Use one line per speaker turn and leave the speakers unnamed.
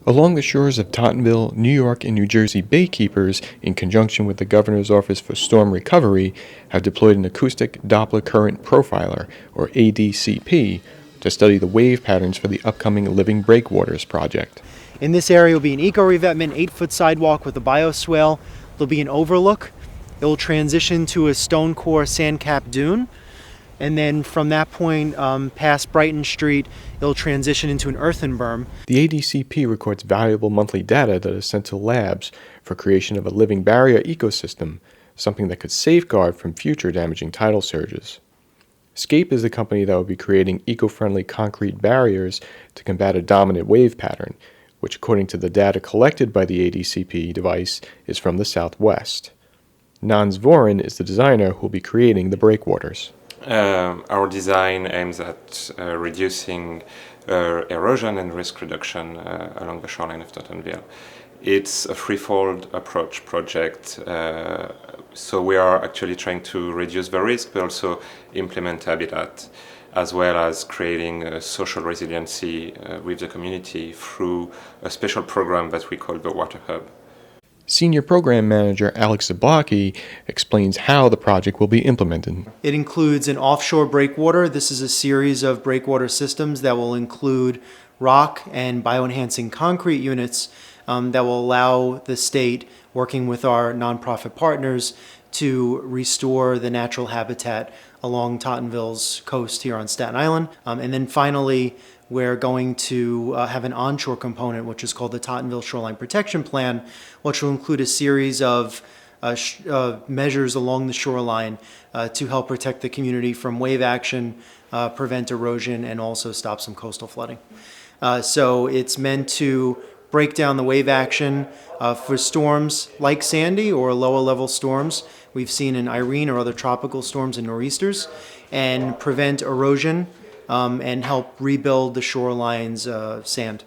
Along the shores of Tottenville, New York, and New Jersey baykeepers, in conjunction with the Governor's Office for Storm Recovery, have deployed an acoustic Doppler current profiler, or ADCP, to study the wave patterns for the upcoming Living Breakwaters project.
In this area will be an eco-revetment, 8-foot sidewalk with a bioswale. There'll be an overlook. It will transition to a stone core sand-capped dune. And then from that point, past Brighton Street, it'll transition into an earthen berm.
The ADCP records valuable monthly data that is sent to labs for creation of a living barrier ecosystem, something that could safeguard from future damaging tidal surges. Scape is the company that will be creating eco-friendly concrete barriers to combat a dominant wave pattern, which according to the data collected by the ADCP device is from the southwest. Nans Voren is the designer who will be creating the breakwaters.
Our design aims at reducing erosion and risk reduction along the shoreline of Tottenville. It's a threefold approach project, so we are actually trying to reduce the risk but also implement habitat, as well as creating social resiliency with the community through a special program that we call the Water Hub.
Senior Program Manager Alex Zablocki explains how the project will be implemented.
It includes an offshore breakwater. This is a series of breakwater systems that will include rock and bioenhancing concrete units that will allow the state, working with our nonprofit partners, to restore the natural habitat along Tottenville's coast here on Staten Island. And then finally, we're going to have an onshore component, which is called the Tottenville Shoreline Protection Plan, which will include a series of measures along the shoreline to help protect the community from wave action, prevent erosion, and also stop some coastal flooding. So it's meant to break down the wave action for storms like Sandy or lower level storms we've seen in Irene or other tropical storms and nor'easters, and prevent erosion and help rebuild the shoreline's sand.